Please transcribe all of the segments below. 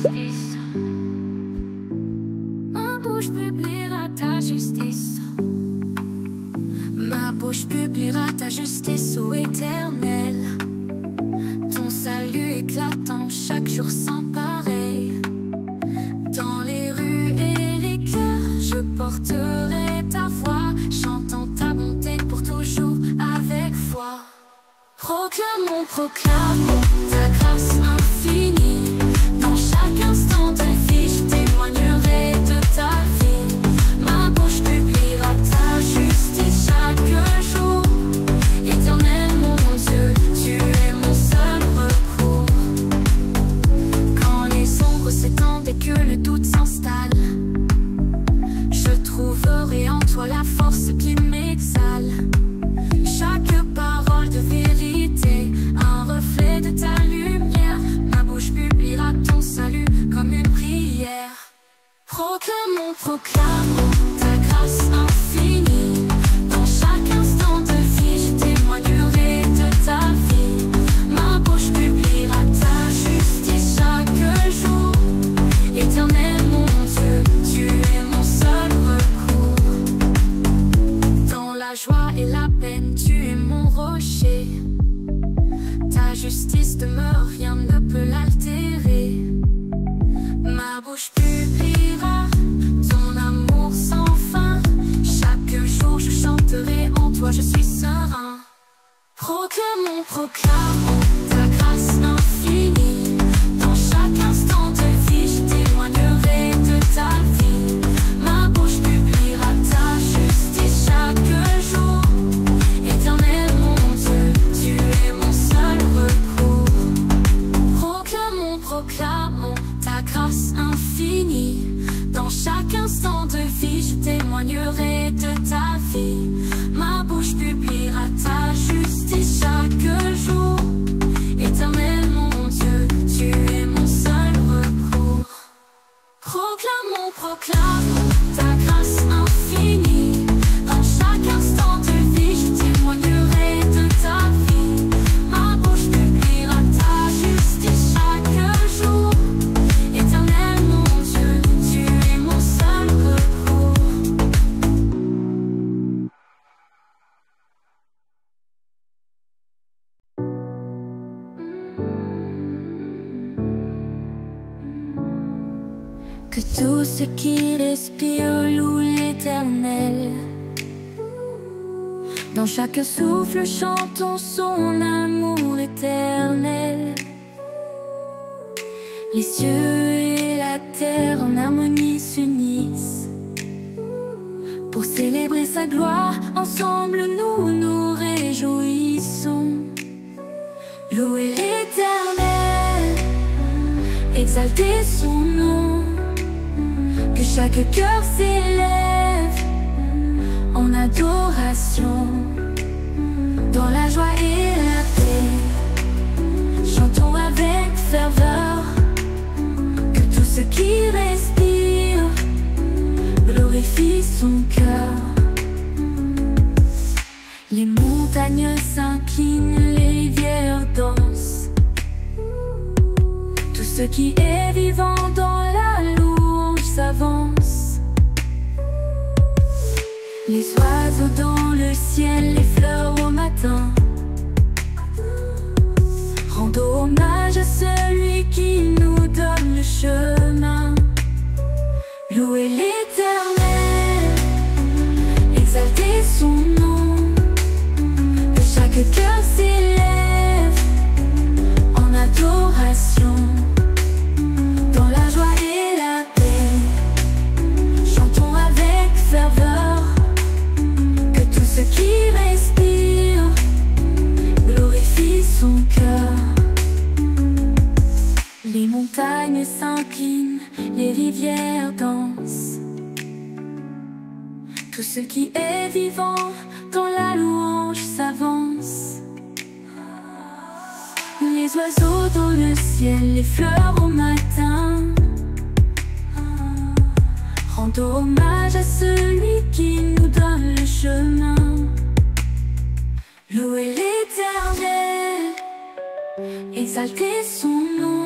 justice. Ma bouche publiera ta justice. Ma bouche publiera ta justice, ô Éternel. Ton salut éclatant chaque jour sans pareil. Dans les rues et les cœurs, je porterai ta voix, chantant ta bonté pour toujours avec foi. Proclamons, proclamons ta grâce infinie. Dans chaque instant de vie, je témoignerai de ta vie. Ma bouche publiera ta justice chaque jour. Éternel mon Dieu, tu es mon seul recours. Quand les ombres s'étendent et que le doute s'installe, je trouverai en toi la force qui m'exhale. Chaque parole de vérité, un reflet de ta lumière. Ma bouche publiera ton salut comme une prière. Proclamons, proclamons ta grâce infinie. Dans chaque instant de vie, je témoignerai de ta vie. Ma bouche publiera ta justice chaque jour. Éternel mon Dieu, tu es mon seul recours. Dans la joie et la peine, tu es mon rocher. Ta justice demeure, rien ne peut l'altérer. Ma bouche publiera ton amour sans fin. Chaque jour je chanterai, en toi je suis serein. Proclamons, proclamons ta grâce infinie. Dans chaque instant de vie, je témoignerai de ta vie. Ma bouche publiera ta justice chaque jour. Éternel mon Dieu, tu es mon seul recours. Proclamons, proclamons ta grâce infinie. Dans chaque instant de vie, je témoignerai de ta vie. Ma bouche publiera ta justice chaque jour. Éternel mon Dieu, tu es mon seul recours. Proclamons, proclamons ta grâce infinie. Dans chaque instant de vie, je témoignerai de ta vie. Ma bouche publiera ta justice chaque jour. Éternel mon Dieu, tu es mon seul recours. Que tout ce qui respire loue l'Éternel. Dans chaque souffle, chantons son amour éternel. Les cieux et la terre en harmonie s'unissent pour célébrer sa gloire. Ensemble nous nous réjouissons. Louez l'Éternel, exaltez son nom. Que chaque cœur s'élève en adoration. Dans la joie et la paix, chantons avec ferveur. Que tout ce qui respire glorifie son cœur. Les montagnes s'inclinent, les rivières dansent. Tout ce qui est vivant dans la louange s'avance. Les oiseaux dans le ciel, les fleurs au matin, rendons hommage à celui qui nous donne le chemin. Louez l'Éternel, exaltez son nom. Que chaque cœur s'élève en adoration. Dans la joie et la paix, chantons avec ferveur. Que tout ce qui respire glorifie son cœur. Les montagnes s'inclinent, les rivières dansent. Tout ce qui est vivant dans la louange s'avance. Les oiseaux dans le ciel, les fleurs au matin, rendons hommage à celui qui nous donne le chemin. Louez l'Éternel, exaltez son nom.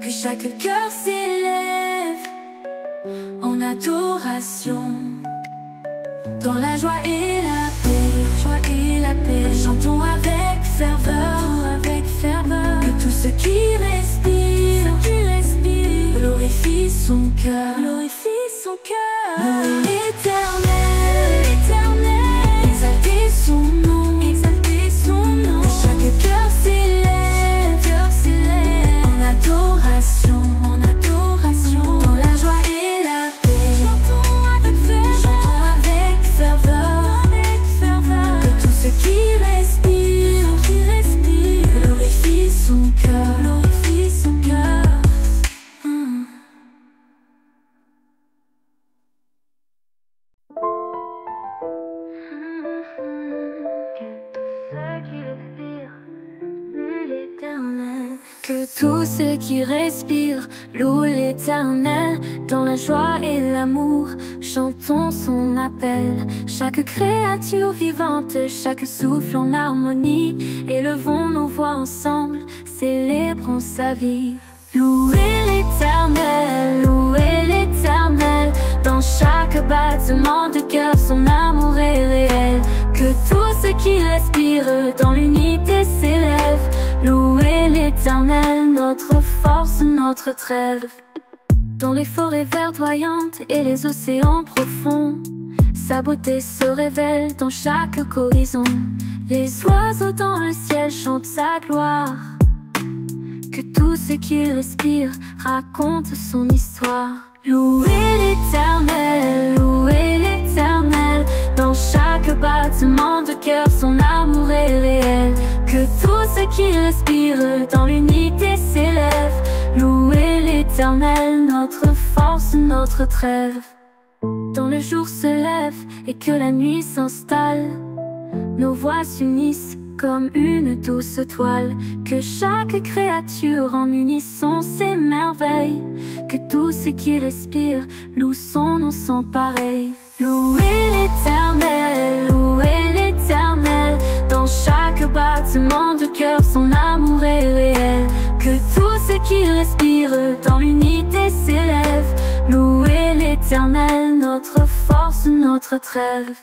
Puis chaque cœur s'élève en adoration. Dans la joie et la paix, chantons avec ferveur, que tout ce qui respire, glorifie son cœur, L'éternel, exaltez son nom, que chaque cœur s'élève en adoration, dans la joie et la paix, chantons avec ferveur, que tout ce qui respire, glorifie son cœur, Que tout ce qui respire loue l'Éternel. Dans la joie et l'amour, chantons son appel. Chaque créature vivante, chaque souffle en harmonie, élevons nos voix ensemble, célébrons sa vie. Louez l'Éternel, dans chaque battement de cœur, son amour est réel. Que tout ce qui respire dans l'unité s'élève. Louez l'Éternel, notre force, notre trêve. Dans les forêts verdoyantes et les océans profonds, sa beauté se révèle dans chaque horizon. Les oiseaux dans le ciel chantent sa gloire. Que tout ce qui respire raconte son histoire. Louez l'Éternel, dans chaque battement de cœur, son amour est réel. Que tout ce qui respire dans l'unité s'élève. Louez l'Éternel, notre force, notre trêve. Quand le jour se lève et que la nuit s'installe, nos voix s'unissent comme une douce toile. Que chaque créature en unisson s'émerveille. Que tout ce qui respire loue son nom sans pareil. Louez l'Éternel, dans chaque battement de cœur, son amour est réel. Que tout ce qui respire dans l'unité s'élève. Louez l'Éternel, notre force, notre trêve.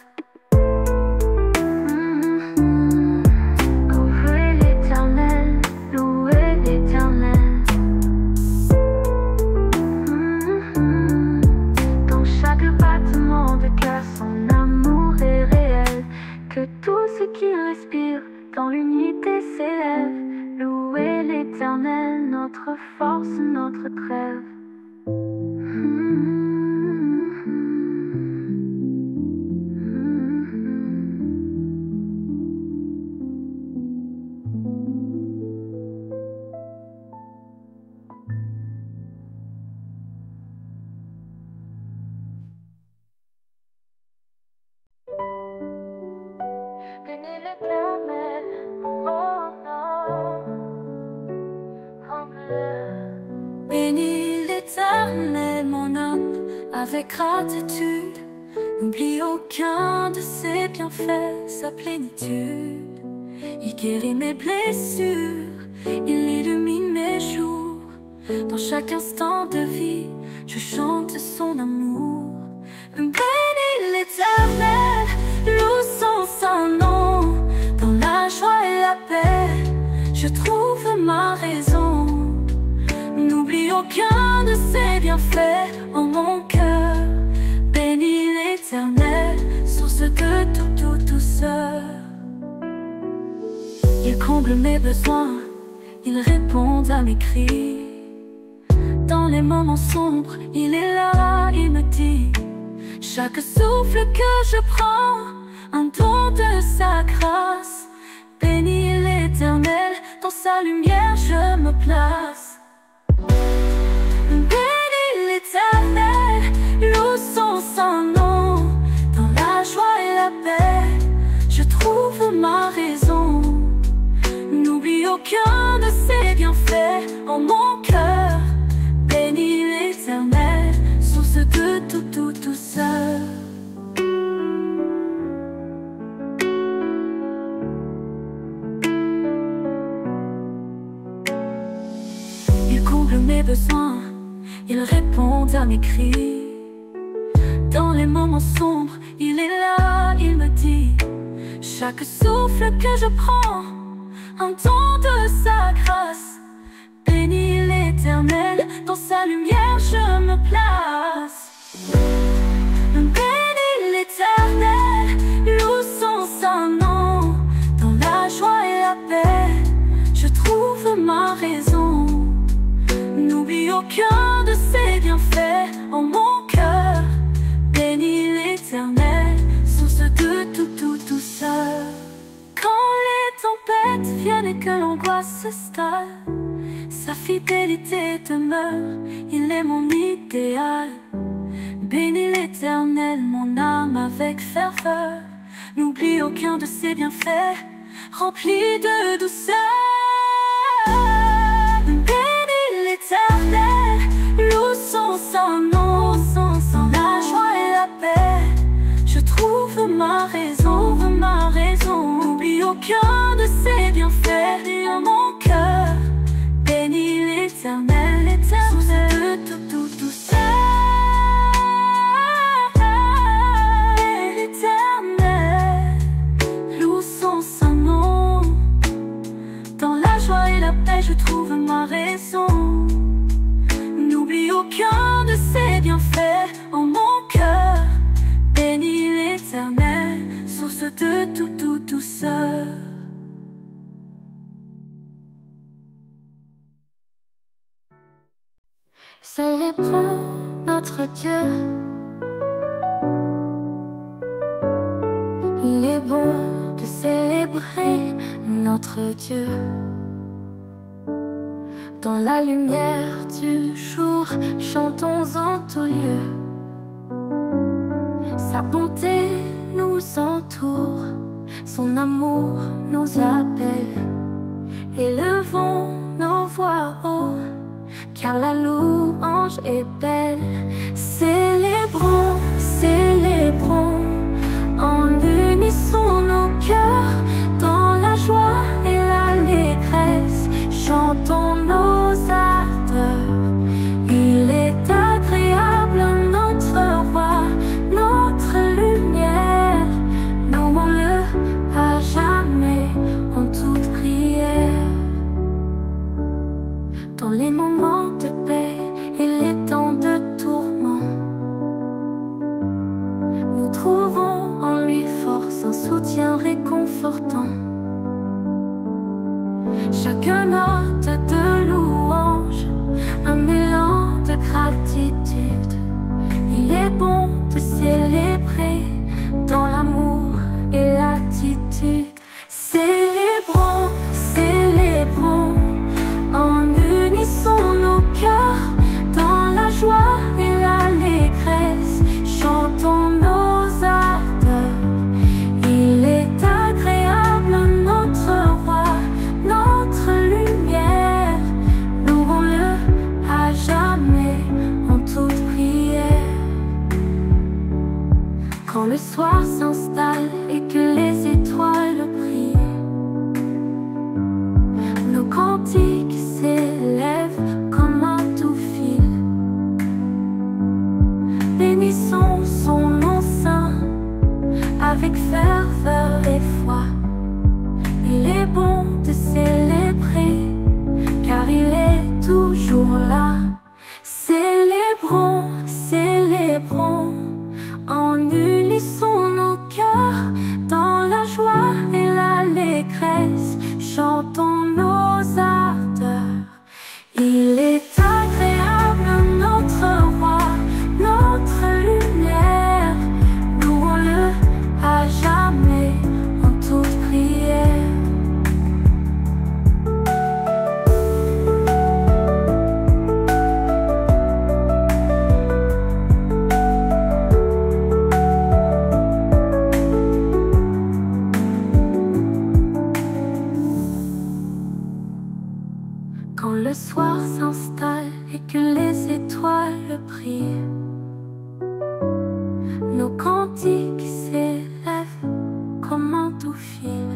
Que tout ce qui respire dans l'unité s'élève. Louez l'Éternel, notre force, notre trêve. Bénis l'Éternel, oh non, bénis l'Éternel, mon âme, avec gratitude. N'oublie aucun de ses bienfaits, sa plénitude. Il guérit mes blessures, il illumine mes jours. Dans chaque instant de vie, je chante son amour. Bénis l'Éternel, loue son saint nom. Dans la joie et la paix, je trouve ma raison. N'oublie aucun de ses bienfaits en mon cœur. Bénis l'Éternel, source de toute douceur. Il comble mes besoins, il répond à mes cris. Dans les moments sombres, il est là, il me dit: chaque souffle que je prends, un don de sa grâce. Bénis l'Éternel, dans sa lumière je me place. Bénis l'Éternel, loue son saint nom. Dans la joie et la paix, je trouve ma raison. N'oublie aucun de ses bienfaits en mon cœur. Bénis l'Éternel, source de toute douceur. comble mes besoins, il répond à mes cris. Dans les moments sombres, il est là, il me dit: chaque souffle que je prends, un don de sa grâce. Bénis l'Éternel, dans sa lumière je me place. Bénis l'Éternel, loue son saint nom. Dans la joie et la paix, je trouve ma raison. N'oublie aucun de ses bienfaits en mon cœur. Bénis l'Éternel, source de toute douceur. Quand les tempêtes viennent et que l'angoisse s'installe, sa fidélité demeure, il est mon idéal. Bénis l'Éternel, mon âme avec ferveur. N'oublie aucun de ses bienfaits, remplis de douceur. Bénis l'Éternel, loue son saint nom. La joie et la paix, je trouve ma raison, N'oublie aucun de ses bienfaits dans mon cœur. Bénis l'Éternel, source de toute douceur. L'Éternel, loue son saint nom. Dans la joie et la paix, je trouve ma raison. N'oublie aucun de ses bienfaits en mon cœur. Bénis l'Éternel, source de toute douceur. Célébrons notre Dieu. Il est bon de célébrer notre Dieu. Dans la lumière du jour, chantons en tout lieu. Sa bonté nous entoure, son amour nous appelle. Élevons nos voix haut, car la louange est belle. Célébrons, célébrons, en unisson nos cœurs. Dans la joie et l'allégresse, chantons nos ardeurs. Il est agréable notre roi, notre lumière. Louons-le à jamais en toute prière. Dans les moments de paix et les temps de tourment, nous trouvons en lui force, un soutien réconfortant. Chaque note de louange, un mélange de gratitude. Il est bon de célébrer dans l'amour et l'attitude. Célébrons, célébrons, en unisson nos cœurs. Dans la joie et l'allégresse, chantons nos ardeurs. Il est agréable notre roi, notre lumière. Louons-le à jamais en toute prière. Quand le soir s'installe et que les étoiles brillent, nos cantiques s'élèvent comme un doux fil. Bénissons son nom saint avec ferveur et foi. Il est bon de célébrer, car il est toujours là. Célébrons, célébrons, en unisson nos cœurs. Dans la joie et l'allégresse, chantons nos ardeurs. Il est agréable notre roi, notre lumière. Louons-le à jamais en toute prière. Quand le soir s'installe et que les étoiles brillent, nos cantiques s'élèvent comme un doux fil.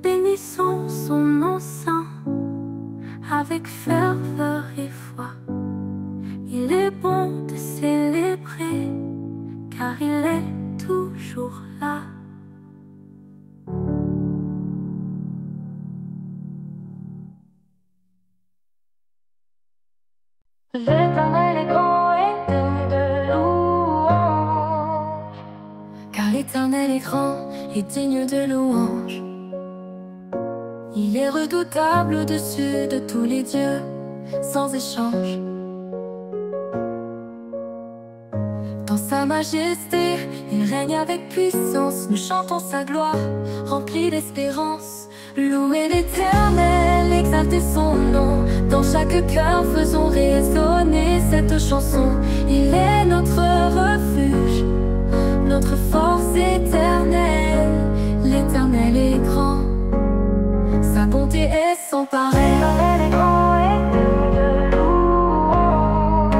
Bénissons son nom saint avec ferveur et foi. Il est bon de célébrer, car il est toujours là. L'Éternel est grand et digne de louange, car l'Éternel est grand et digne de louange. Il est redoutable au-dessus de tous les dieux, sans échange. Dans sa majesté, il règne avec puissance. Nous chantons sa gloire, remplis d'espérance. Louez l'Éternel, exaltez son nom. Dans chaque cœur, faisons résonner cette chanson. Il est notre refuge, notre force éternelle. L'Éternel est grand, sa bonté est sans pareil. L'Éternel est grand et digne de louange.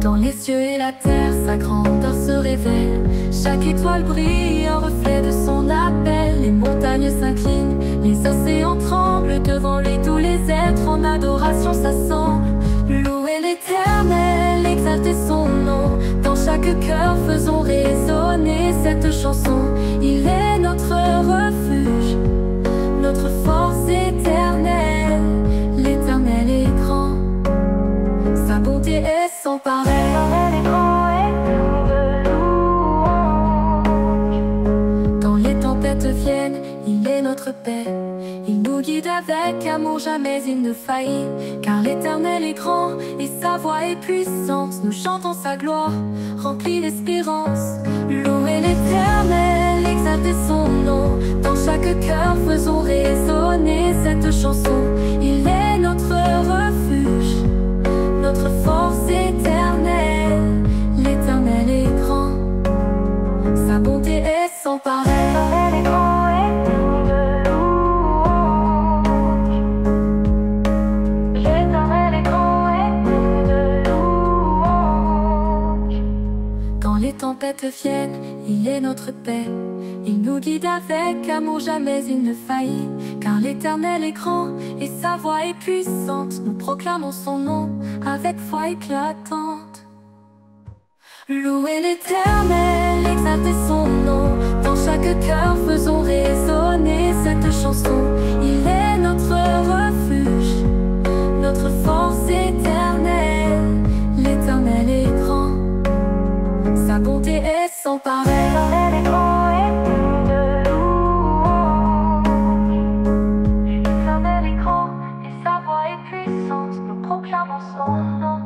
Dans les cieux et la terre, sa grandeur se révèle. Chaque étoile brille, un reflet de son appel. Les montagnes s'inclinent, les océans tremblent. Devant lui, tous les êtres en adoration s'assemblent. Louez l'Éternel, exaltez son nom. Dans chaque cœur, faisons résonner cette chanson. Il est notre refuge, notre force éternelle. L'Éternel est grand, sa bonté est sans pareil. L'Éternel est grand et digne de louange. Quand les tempêtes viennent, il est notre paix. Il nous guide avec amour, jamais il ne faillit. Car l'Éternel est grand et sa voix est puissante. Nous chantons sa gloire, remplis d'espérance. Louez l'Éternel, exaltez son nom. Dans chaque cœur, faisons résonner cette chanson. Il est notre refuge, notre force éternelle. L'Éternel est grand, sa bonté est sans pareil. L'Éternel est grand et digne de louange. L'Éternel est grand et digne de louange. Quand les tempêtes viennent, il est notre paix. Il nous guide avec amour, jamais il ne faillit. Car l'Éternel est grand et sa voix est puissante. Nous proclamons son nom avec foi éclatante. Louez l'Éternel, exaltez son nom. Dans chaque cœur, faisons résonner cette chanson. Il est notre refuge, notre force éternelle. L'Éternel est grand, sa bonté est sans pareil. L'Éternel est grand et digne de louange. L'Éternel est grand et sa voix est puissante. Nous proclamons son nom.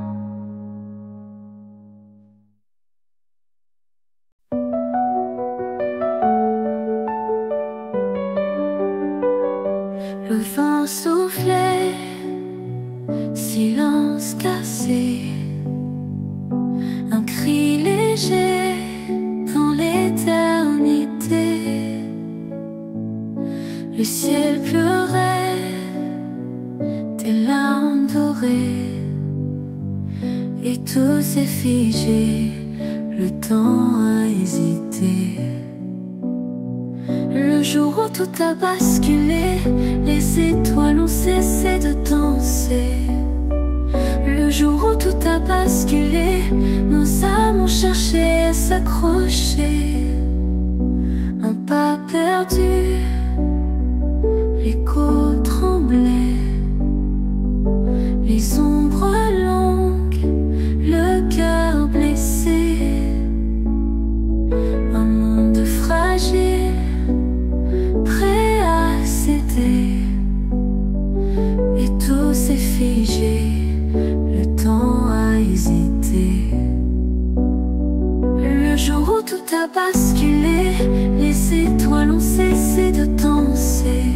Le vent soufflait, silence cassé, un cri léger dans l'éternité. Le ciel pleurait, des larmes dorées, et tout s'est figé, le temps a hésité. Le jour où tout a basculé, les étoiles ont cessé de danser. Le jour où tout a basculé, nos âmes ont cherché à s'accrocher. Un pas perdu, l'écho tremblait. Les ombres longues, le cœur blessé. Un monde fragile, prêt à céder, et tout s'est figé, le temps a hésité. Le jour où tout a basculé, les étoiles ont cessé de danser.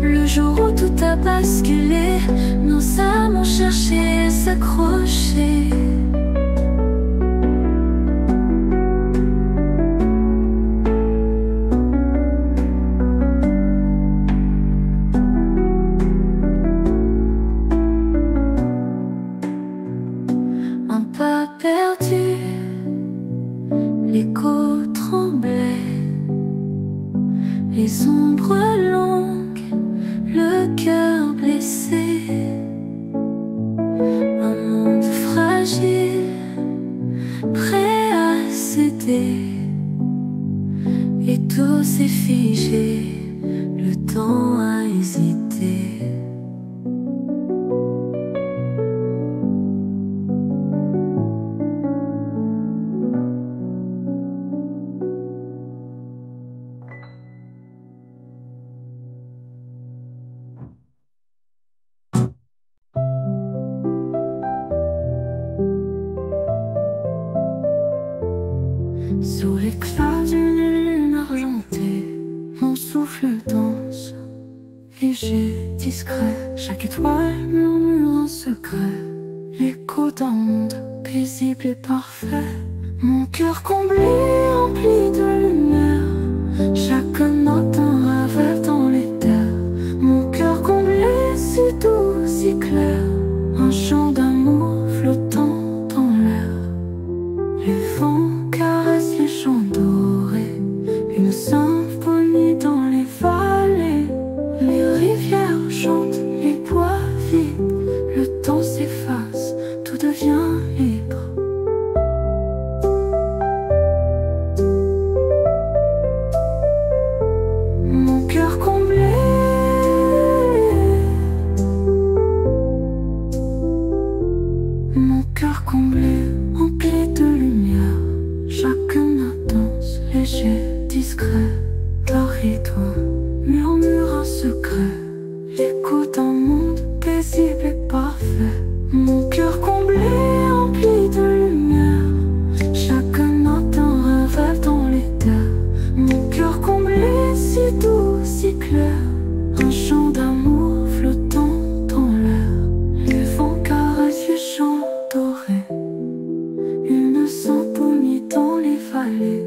Le jour où tout a basculé, nos âmes ont cherché à s'accrocher. Un pas perdu, l'écho tremblait. Les ombres longues, le cœur blessé. et tout s'est figé, le temps a hésité. Sous l'éclat d'une lune argentée, mon souffle danse, léger, discret. Chaque étoile murmure un secret, l'écho d'un monde paisible et parfait. Mon cœur comblé, empli de lumière, chaque note un rêve dans les terres. Mon cœur comblé, si doux, si clair, un chant d'amour flottant dans l'air. Les vents caressent les champs dorés, une symphonie dans les vallées. Les rivières chantent, les bois vides, le temps s'efface, tout devient libre. Mon cœur comblé, mon cœur comblé, empli de lumière. Chaque note danse, léger, discret. Leur rythme murmure un secret, l'écho d'un monde paisible et parfait. Mon cœur comblé, empli de lumière, chaque note un rêve dans les terres. Mon cœur comblé, si doux, si clair, un chant d'amour flottant dans l'air. Les vents caressent les champs dorés, une symphonie dans les vallées,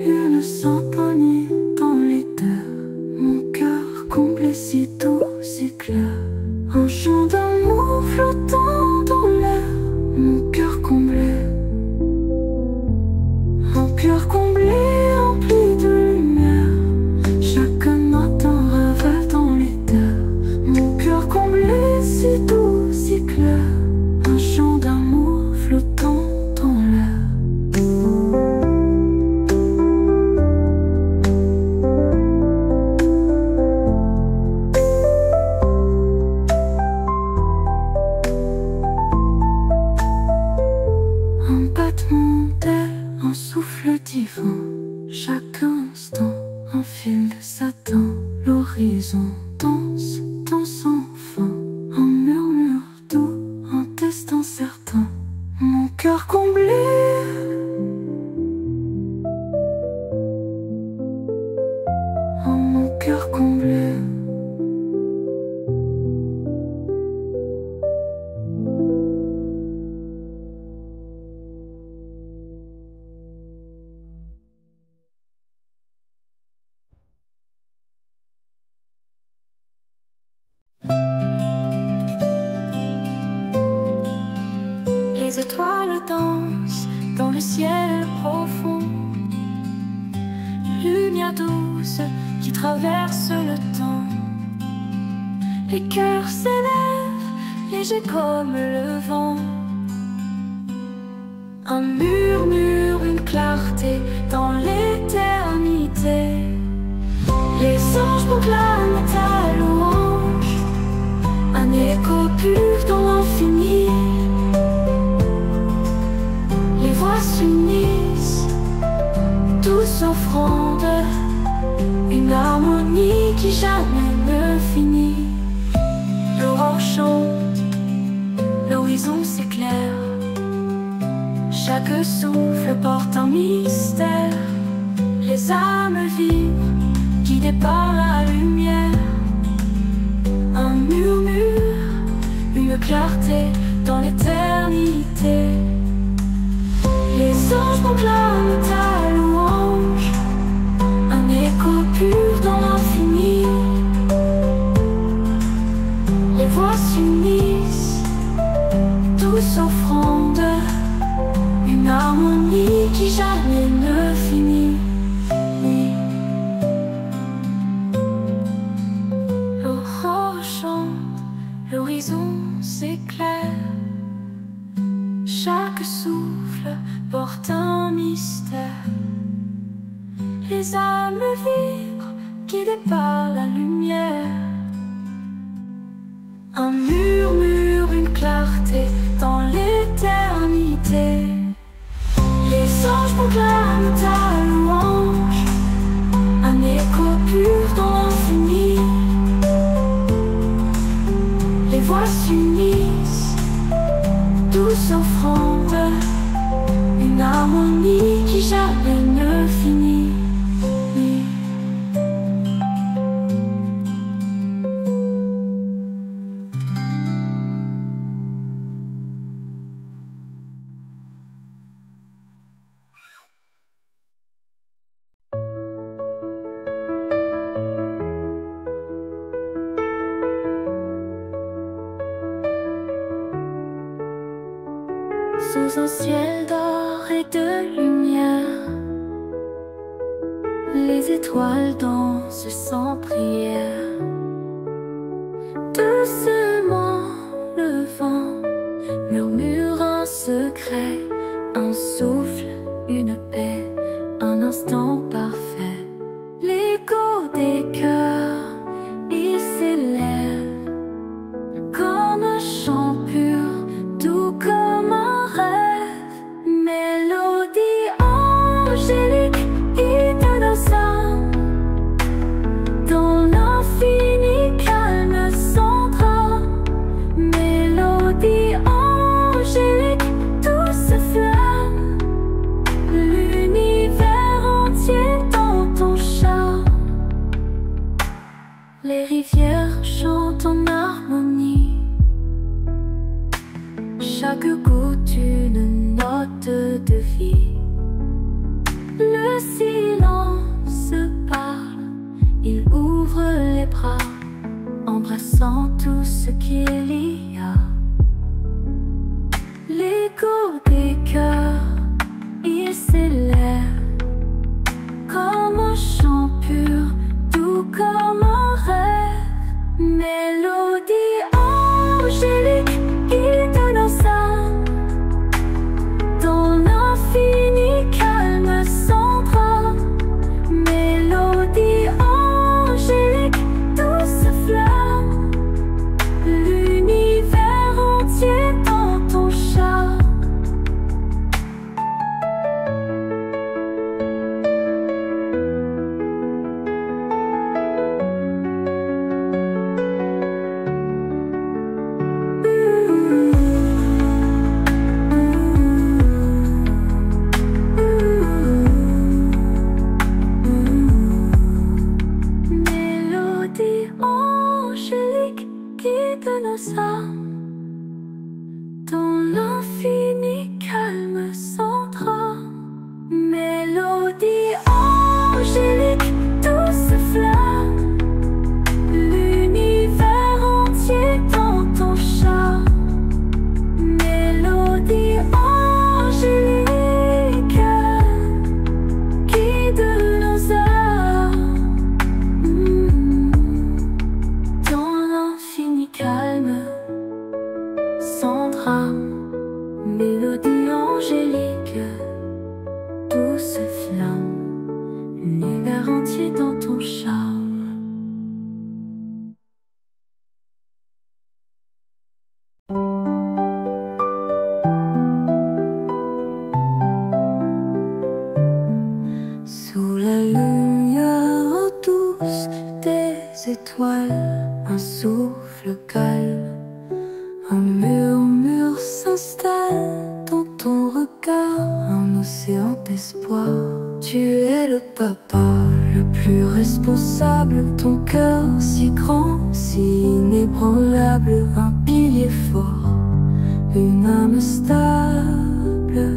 une symphonie dans les terres. Mon cœur comblé, si doux, si clair, un chant d'amour flottant dans l'air. Mon cœur comblé, un cœur comblé, empli de lumière, chaque note un rêve dans les terres. Mon cœur comblé, si doux, si clair, un chant d'amour flottant dans l'air. Un battement d'aile, un souffle divin, chaque instant un fil de satin. L'horizon danse, danse sans fin, un murmure doux, un destin certain. Mon cœur comblé, oh mon cœur comblé. Les étoiles dansent dans le ciel profond, lumière douce qui traverse le temps. Les cœurs s'élèvent, légers comme le vent. Un murmure, une clarté dans l'éternité. Les anges proclament ta louange, un écho pur dans l'infini. Les voix s'unissent, tous offrande, une harmonie qui jamais ne finit. L'aurore chante, l'horizon s'éclaire, chaque souffle porte un mystère. Les âmes vivent, guidées par la lumière. Un murmure, une clarté dans l'éternité. Les anges proclament ta louange, un écho pur dans l'infini. Les voix s'unissent, tous offrande, une harmonie qui jamais ne finit. Oui. L'aurore chante, l'horizon s'éclaire, chaque souffle porte un mystère. les âmes vibrent, guidées par la lumière. Un murmure, une clarté dans l'éternité. Les anges proclament ta louange, un écho pur dans l'infini. Les voix s'unissent, douce offrande, une harmonie qui jamais ne finit. Sous un ciel d'or et de lumière, les étoiles dansent sans prière. Doucement le vent murmure un secret, un souffle, une paix, un instant parfait. L'écho des cœurs, il s'élève comme un chant pur, doux comme un rêve. Mélodie angélique, guide nos âmes dans l'infini calme sans drame. Mélodie angélique, douce flamme, l'univers entier dans ton charme. Les rivières chantent en harmonie, chaque goutte une note de vie. Le silence parle, il ouvre les bras, embrassant tout ce qu'il y a. L'écho des cœurs, il s'élève comme un chant pur, doux comme un rêve. Mélodie angélique, guide nos âmes dans l'infini calme sans drame. Mélodie angélique, douce flamme, l'univers entier dans ton charme. Mélodie angélique, guide nos âmes dans l'infini calme sans drame. Mélodie angélique, douce flamme, l'univers entier dans ton charme. Mélodie angélique, guide nos âmes dans l'infini calme sans drame. Mélodie angélique, douce flamme, l'univers entier dans ton charme. Sous la lumière douce des étoiles, un souffle calme, un murmure s'installe dans ton regard, un océan d'espoir. Tu es le papa le plus responsable, ton cœur si grand, si inébranlable, un pilier fort, une âme stable.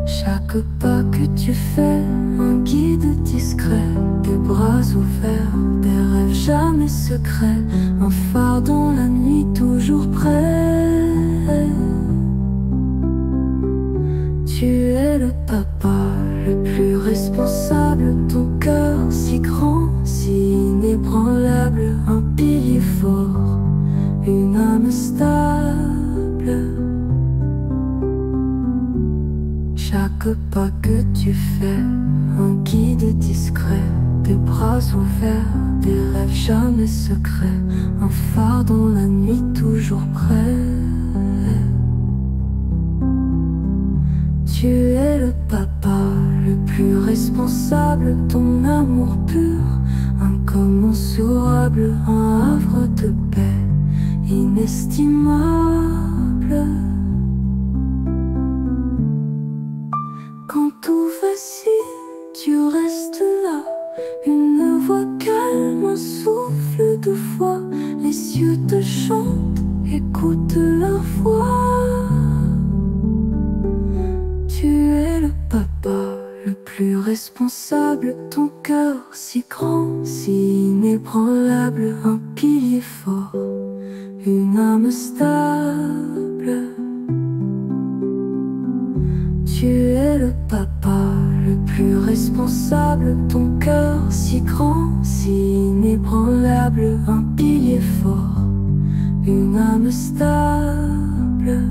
Chaque pas que tu fais, un guide discret, des bras ouverts, des rêves jamais secrets, un phare dans la nuit toujours prêt. Tu es le papa le plus responsable, ton cœur si grand, si inébranlable, un pilier fort, une âme stable. Chaque chaque pas que tu fais, un guide discret, des bras ouverts, des rêves jamais secrets, un phare dans la nuit toujours prêt. Tu es le papa le plus responsable, ton amour pur, incommensurable, un havre de paix inestimable. Quand tout vacille, tu restes là, une voix calme, un souffle de foi, les cieux te chantent, écoute leur voix. Tu es le papa le plus responsable, ton cœur si grand, si inébranlable, un pilier fort, une âme stable. Tu es le papa le plus responsable, ton cœur si grand, si inébranlable, un pilier fort, une âme stable.